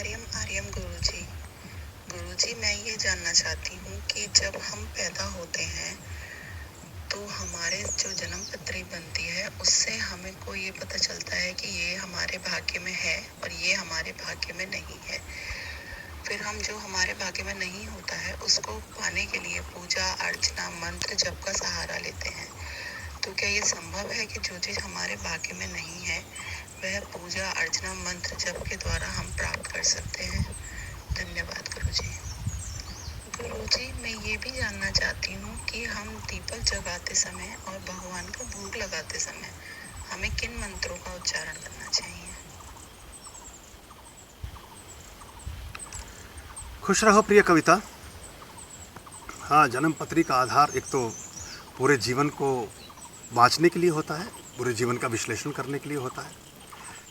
आर्यम गुरुजी। गुरुजी, मैं ये जानना चाहती हूँ कि जब हम पैदा होते हैं तो हमारे जो जन्म पत्री बनती है उससे हमें को ये पता चलता है कि ये हमारे भाग्य में है और ये हमारे भाग्य में नहीं है। फिर हम जो हमारे भाग्य में नहीं होता है उसको पाने के लिए पूजा अर्चना मंत्र जप का सहारा लेते हैं। तो क्या ये संभव है कि जो चीज़ हमारे भाग्य में नहीं है वह पूजा अर्चना मंत्र जप के द्वारा हम प्राप्त कर सकते हैं? धन्यवाद गुरुजी। गुरुजी, मैं ये भी जानना चाहती हूँ कि हम दीपक जगाते समय और भगवान को भोग लगाते समय हमें किन मंत्रों का उच्चारण करना चाहिए? खुश रहो प्रिय कविता। हाँ, जन्म पत्री का आधार एक तो पूरे जीवन को बाँचने के लिए होता है, पूरे जीवन का विश्लेषण करने के लिए होता है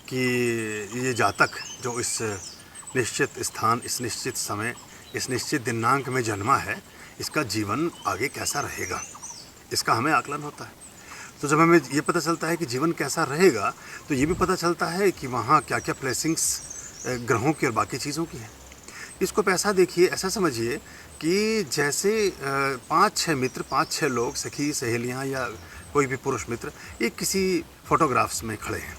कि ये जातक जो इस निश्चित स्थान, इस निश्चित समय, इस निश्चित दिनांक में जन्मा है, इसका जीवन आगे कैसा रहेगा, इसका हमें आकलन होता है। तो जब हमें ये पता चलता है कि जीवन कैसा रहेगा तो ये भी पता चलता है कि वहाँ क्या क्या ब्लेसिंग्स ग्रहों की और बाकी चीज़ों की है। इसको पैसा देखिए, ऐसा समझिए कि जैसे 5-6 मित्र, 5-6 लोग, सखी सहेलियाँ या कोई भी पुरुष मित्र एक किसी फोटोग्राफ्स में खड़े हैं।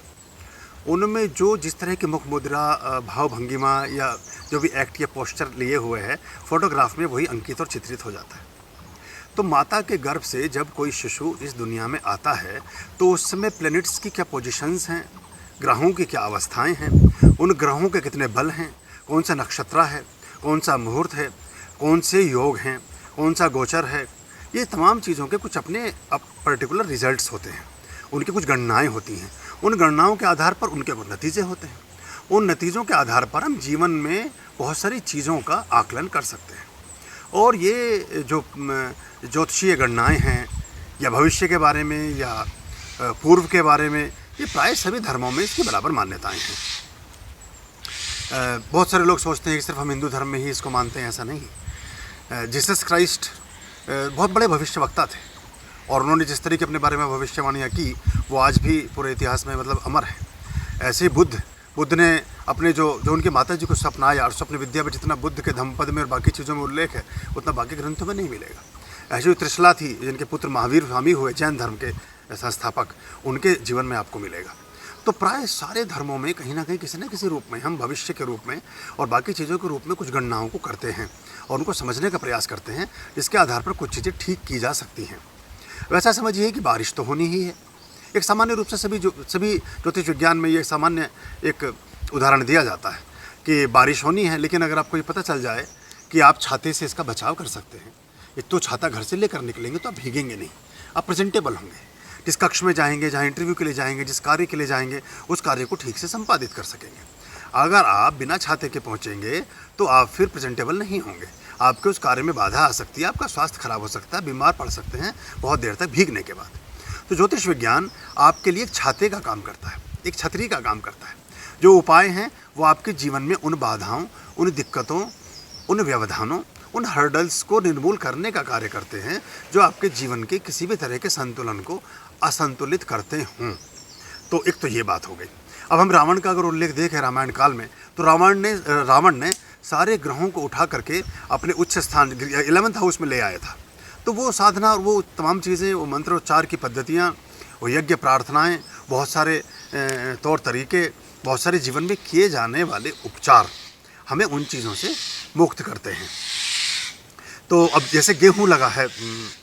उनमें जो जिस तरह की मुख मुद्रा, भाव भंगिमा या जो भी एक्ट या पोस्चर लिए हुए है फोटोग्राफ में, वही अंकित और चित्रित हो जाता है। तो माता के गर्भ से जब कोई शिशु इस दुनिया में आता है तो उस समय प्लैनेट्स की क्या पोजीशंस हैं, ग्रहों की क्या अवस्थाएं हैं, उन ग्रहों के कितने बल हैं, कौन सा नक्षत्र है, कौन सा मुहूर्त है, कौन से योग हैं, कौन सा गोचर है, ये तमाम चीज़ों के कुछ अपने पर्टिकुलर रिजल्ट्स होते हैं, उनकी कुछ गणनाएं होती हैं। उन गणनाओं के आधार पर उनके कुछ नतीजे होते हैं। उन नतीजों के आधार पर हम जीवन में बहुत सारी चीज़ों का आकलन कर सकते हैं। और ये जो ज्योतिषीय गणनाएं हैं या भविष्य के बारे में या पूर्व के बारे में, ये प्राय सभी धर्मों में इसकी बराबर मान्यताएं हैं। बहुत सारे लोग सोचते हैं कि सिर्फ हम हिंदू धर्म में ही इसको मानते हैं, ऐसा नहीं। जीसस क्राइस्ट बहुत बड़े भविष्यवक्ता थे और उन्होंने जिस तरीके अपने बारे में भविष्यवाणियाँ की वो आज भी पूरे इतिहास में मतलब अमर है। ऐसे ही बुद्ध ने अपने जो उनके माता जी को सपना आया, और स्वप्न विद्या में जितना बुद्ध के धम्मपद में और बाकी चीज़ों में उल्लेख है उतना बाकी ग्रंथों में नहीं मिलेगा। ऐसे ही त्रिशला थी जिनके पुत्र महावीर स्वामी हुए, जैन धर्म के संस्थापक, उनके जीवन में आपको मिलेगा। तो प्राय सारे धर्मों में कहीं ना कहीं किसी न किसी रूप में हम भविष्य के रूप में और बाकी चीज़ों के रूप में कुछ गणनाओं को करते हैं और उनको समझने का प्रयास करते हैं, जिसके आधार पर कुछ चीज़ें ठीक की जा सकती हैं। वैसा समझिए कि बारिश तो होनी ही है। एक सामान्य रूप से सभी ज्योतिष विज्ञान में ये सामान्य एक उदाहरण दिया जाता है कि बारिश होनी है, लेकिन अगर आपको ये पता चल जाए कि आप छाते से इसका बचाव कर सकते हैं, एक तो छाता घर से लेकर निकलेंगे तो आप भीगेंगे नहीं, आप प्रेजेंटेबल होंगे। जिस कक्ष में जाएंगे, जहाँ इंटरव्यू के लिए जाएंगे, जिस कार्य के लिए जाएंगे, उस कार्य को ठीक से संपादित कर सकेंगे। अगर आप बिना छाते के पहुँचेंगे तो आप फिर प्रेजेंटेबल नहीं होंगे, आपके उस कार्य में बाधा आ सकती है, आपका स्वास्थ्य खराब हो सकता है, बीमार पड़ सकते हैं बहुत देर तक भीगने के बाद। तो ज्योतिष विज्ञान आपके लिए एक छाते का काम करता है, एक छतरी का काम करता है। जो उपाय हैं वो आपके जीवन में उन बाधाओं, उन दिक्कतों, उन व्यवधानों, उन हर्डल्स को निर्मूल करने का कार्य करते हैं जो आपके जीवन के किसी भी तरह के संतुलन को असंतुलित करते हों। तो एक तो ये बात हो गई। अब हम रावण का अगर उल्लेख देखें रामायण काल में, तो रावण ने सारे ग्रहों को उठा करके अपने उच्च स्थान 11th हाउस में ले आया था। तो वो साधना और वो तमाम चीज़ें, वो मंत्रोच्चार की पद्धतियाँ, वो यज्ञ प्रार्थनाएं, बहुत सारे तौर तरीके, बहुत सारे जीवन में किए जाने वाले उपचार हमें उन चीज़ों से मुक्त करते हैं। तो अब जैसे गेहूँ लगा है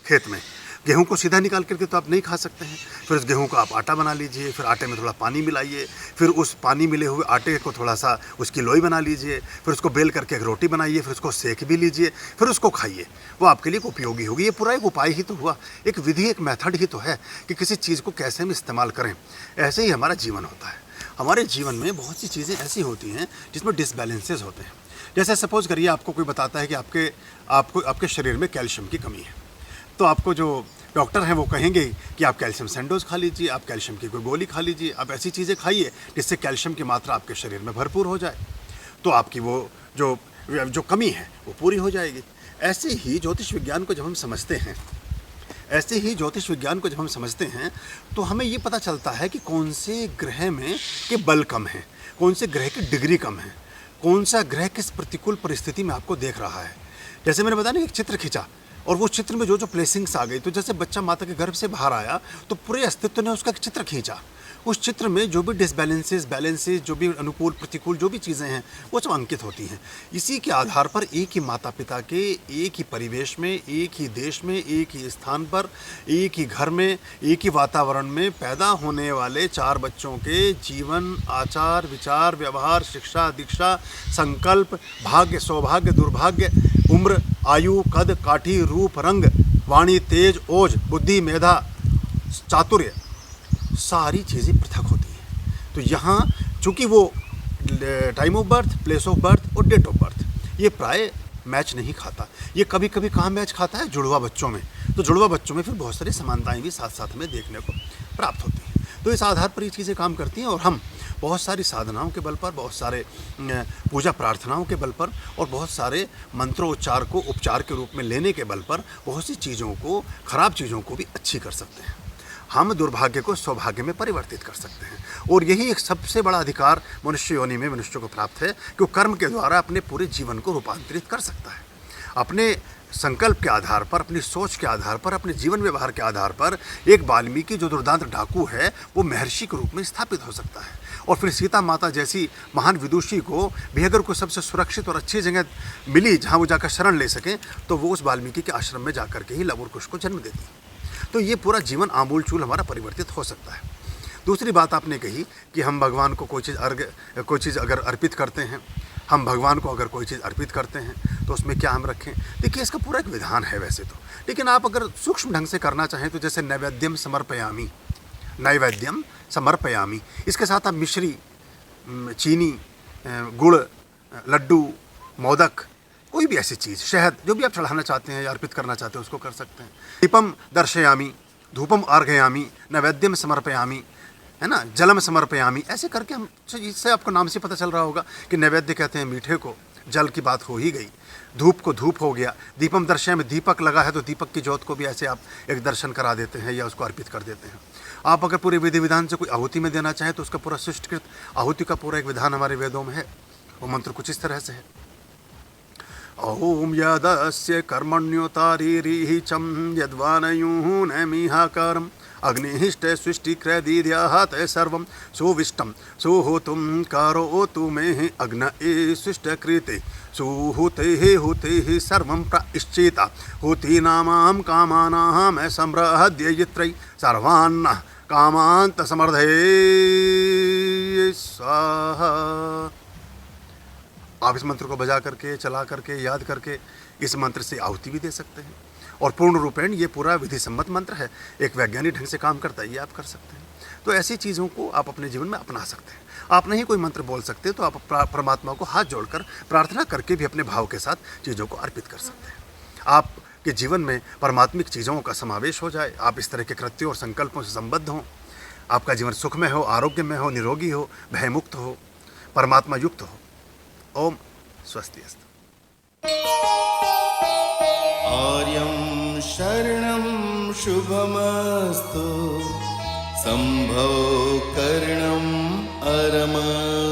खेत में, गेहूं को सीधा निकाल करके तो आप नहीं खा सकते हैं। फिर उस गेहूं को आप आटा बना लीजिए, फिर आटे में थोड़ा पानी मिलाइए, फिर उस पानी मिले हुए आटे को थोड़ा सा उसकी लोई बना लीजिए, फिर उसको बेल करके एक रोटी बनाइए, फिर उसको सेक भी लीजिए, फिर उसको खाइए। वो आपके लिए उपयोगी होगी। ये पूरा एक उपाय ही तो हुआ, एक विधि, एक मेथड ही तो है कि किसी चीज़ को कैसे हम इस्तेमाल करें। ऐसे ही हमारा जीवन होता है। हमारे जीवन में बहुत सी चीज़ें ऐसी होती हैं जिसमें डिसबैलेंसेस होते हैं। जैसे सपोज करिए आपको कोई बताता है कि आपके शरीर में कैल्शियम की कमी है, तो आपको जो डॉक्टर हैं वो कहेंगे कि आप कैल्शियम सैंडोज खा लीजिए, आप कैल्शियम की कोई गोली खा लीजिए, आप ऐसी चीज़ें खाइए जिससे कैल्शियम की मात्रा आपके शरीर में भरपूर हो जाए, तो आपकी वो जो कमी है वो पूरी हो जाएगी। ऐसे ही ज्योतिष विज्ञान को जब हम समझते हैं तो हमें ये पता चलता है कि कौन से ग्रह में के बल कम है, कौन से ग्रह की डिग्री कम है, कौन सा ग्रह किस प्रतिकूल परिस्थिति में आपको देख रहा है। जैसे मैंने बताया ना, एक चित्र खींचा और वो चित्र में जो जो प्लेसिंग्स आ गई, तो जैसे बच्चा माता के गर्भ से बाहर आया तो पूरे अस्तित्व ने उसका एक चित्र खींचा। उस चित्र में जो भी डिसबैलेंसेस, बैलेंसेस, जो भी अनुकूल प्रतिकूल जो भी चीज़ें हैं वो सब अंकित होती हैं। इसी के आधार पर एक ही माता पिता के एक ही परिवेश में, एक ही देश में, एक ही स्थान पर, एक ही घर में, एक ही वातावरण में पैदा होने वाले 4 बच्चों के जीवन, आचार, विचार, व्यवहार, शिक्षा, दीक्षा, संकल्प, भाग्य, सौभाग्य, दुर्भाग्य, उम्र, आयु, कद, काठी, रूप, रंग, वाणी, तेज, ओज, बुद्धि, मेधा, चातुर्य, सारी चीज़ें पृथक होती हैं। तो यहाँ चूँकि वो time of birth, place of birth और डेट ऑफ बर्थ ये प्राय मैच नहीं खाता। ये कभी कभी कहाँ मैच खाता है, जुड़वा बच्चों में। तो जुड़वा बच्चों में फिर बहुत सारी समानताएं भी साथ साथ में देखने को प्राप्त होती हैं। तो इस आधार पर ये चीज़ें काम करती हैं और हम बहुत सारी साधनाओं के बल पर, बहुत सारे पूजा प्रार्थनाओं के बल पर और बहुत सारे मंत्रोच्चार को उपचार के रूप में लेने के बल पर बहुत सी चीज़ों को, खराब चीज़ों को भी अच्छी कर सकते हैं। हम दुर्भाग्य को सौभाग्य में परिवर्तित कर सकते हैं। और यही एक सबसे बड़ा अधिकार मनुष्य योनि में मनुष्य को प्राप्त है कि वो कर्म के द्वारा अपने पूरे जीवन को रूपांतरित कर सकता है। अपने संकल्प के आधार पर, अपनी सोच के आधार पर, अपने जीवन व्यवहार के आधार पर एक वाल्मीकि जो दुर्दांत डाकू है वो महर्षि के रूप में स्थापित हो सकता है। और फिर सीता माता जैसी महान विदुषी को भी अगर कोई सबसे सुरक्षित और अच्छी जगह मिली जहाँ वो जाकर शरण ले सकें, तो वो उस वाल्मीकि के आश्रम में जाकर के ही लव और कुश को जन्म देती है। तो ये पूरा जीवन आमूल चूल हमारा परिवर्तित हो सकता है। दूसरी बात आपने कही कि हम भगवान को कोई चीज़ अगर अर्पित करते हैं, हम भगवान को अगर कोई चीज़ अर्पित करते हैं तो उसमें क्या हम रखें। देखिए, इसका पूरा एक विधान है वैसे तो, लेकिन आप अगर सूक्ष्म ढंग से करना चाहें तो जैसे नैवेद्यम समर्पयामी, इसके साथ आप मिश्री, चीनी, गुड़, लड्डू, मोदक, कोई भी ऐसी चीज़, शहद, जो भी आप चढ़ाना चाहते हैं या अर्पित करना चाहते हैं उसको कर सकते हैं। दीपम दर्शयामी, धूपम अर्घयामी, नैवेद्यम समर्पयामी, है ना, जलम समर्पयामी, ऐसे करके हम, इससे आपको नाम से पता चल रहा होगा कि नैवेद्य कहते हैं मीठे को, जल की बात हो ही गई, धूप को धूप हो गया, दीपम दर्शयामी, दीपक लगा है तो दीपक की ज्योत को भी ऐसे आप एक दर्शन करा देते हैं या उसको अर्पित कर देते हैं। आप अगर पूरे विधि विधान से कोई आहुति में देना चाहें तो उसका पूरा सृष्टिकृत आहुति का पूरा एक विधान हमारे वेदों में है। वो मंत्र कुछ इस तरह से है। ओम यदस्य कर्मण्योतारीरिहि चं यद्वानयुः नमीहाकारम् अग्निहिष्टे सृष्टिक्रदीद्याः ते सर्वं सुविष्टं सुहोतुं करोतु मे अग्न सृष्टकृते सुहुतेः हुतेः सर्वं प्रायश्चिता हुतीनामां कामानां समृद्ध्ययित्रै सर्वान् कामान् समर्धये स्वाहा। आप इस मंत्र को बजा करके, चला करके, याद करके इस मंत्र से आहुति भी दे सकते हैं। और पूर्ण रूपेण ये पूरा विधि सम्मत मंत्र है, एक वैज्ञानिक ढंग से काम करता है, ये आप कर सकते हैं। तो ऐसी चीज़ों को आप अपने जीवन में अपना सकते हैं। आप नहीं कोई मंत्र बोल सकते तो आप परमात्मा को हाथ जोड़कर प्रार्थना करके भी अपने भाव के साथ चीज़ों को अर्पित कर सकते हैं। आपके जीवन में परमात्मिक चीज़ों का समावेश हो जाए, आप इस तरह के कृत्यों और संकल्पों से संबद्ध हों, आपका जीवन सुखमय हो, आरोग्य में हो, निरोगी हो, भयमुक्त हो, परमात्मा युक्त हो। ओम स्वस्ति अस्तु। आर्यं शरणं शुभमस्तु, संभव करणं अरमस्तु।